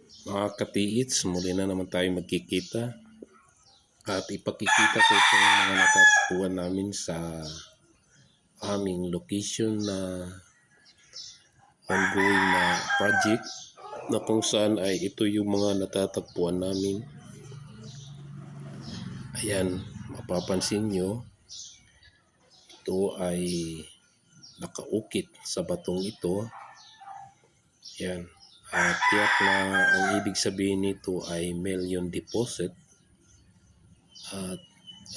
Mga katiits, muli na naman tayo magkikita at ipakikita ko itong mga natagpuan namin sa aming location na ongoing na project na kung saan ay ito yung mga natatagpuan namin. Ayan, mapapansin nyo, ito ay nakaukit sa batong ito. Ayan. At tiyak na ang ibig sabihin nito ay million deposit at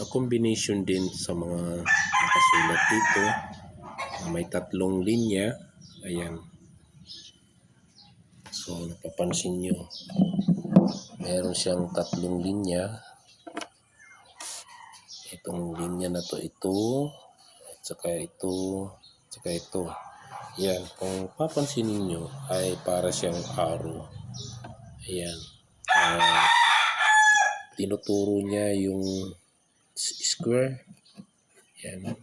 a combination din sa mga nakasulat dito na may tatlong linya. Ayan, so napapansin nyo meron siyang tatlong linya. Itong linya na to, ito at saka ito at saka ito. Ayan, kung papansinin nyo ay para siyang arrow. Ayan, tinuturo niya yung square. Ayan,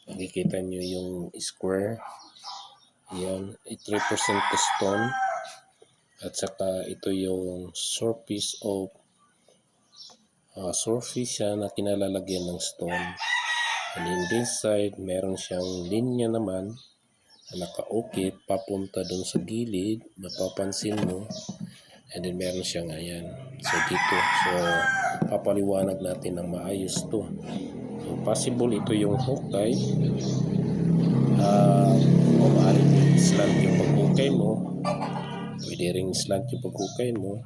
nakikita nyo yung square. Ayan, it represent the stone. At saka ito yung surface of surface siya na kinalalagyan ng stone. And in this side, meron siyang linya naman na nakaukit papunta dun sa gilid. Mapapansin mo. And then meron siyang ayan. So dito. So papaliwanag natin ng maayos to. So possible ito yung hukay. O maaaring slant yung paghukay mo. Pwede rin slant yung paghukay mo.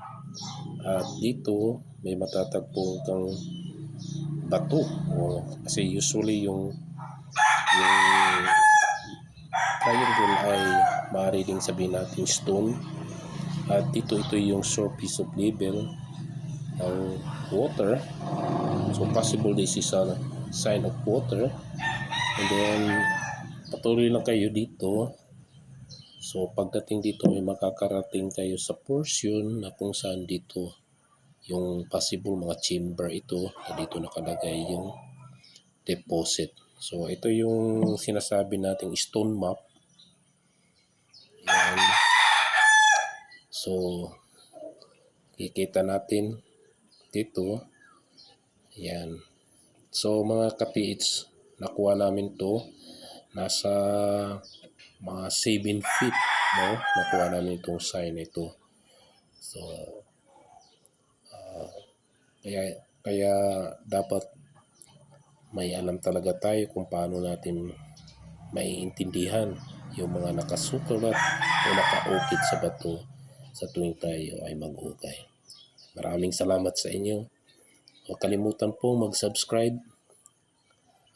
At dito may matatagpo kang bato. Kasi usually yung triangle ay maaari ding sabihin natin stone. At dito ito yung surface of level ng water. So possible this is a sign of water. And then patuloy lang kayo dito. So pagdating dito may makakarating kayo sa portion na kung saan dito yung possible mga chamber ito na dito nakalagay yung deposit. So ito yung sinasabi nating stone map. Yan. So kikita natin dito. Yan. So mga katiits, nakuha namin to nasa mga 7 feet, no? Nakuha namin itong sign ito. So kaya dapat may alam talaga tayo kung paano natin maiintindihan yung mga nakasulat o nakaukit sa bato sa tuwing tayo ay maghukay. Maraming salamat sa inyo. Huwag kalimutan po mag-subscribe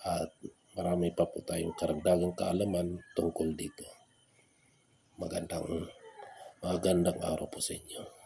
at marami pa po tayong karagdagang kaalaman tungkol dito. Magandang araw po sa inyo.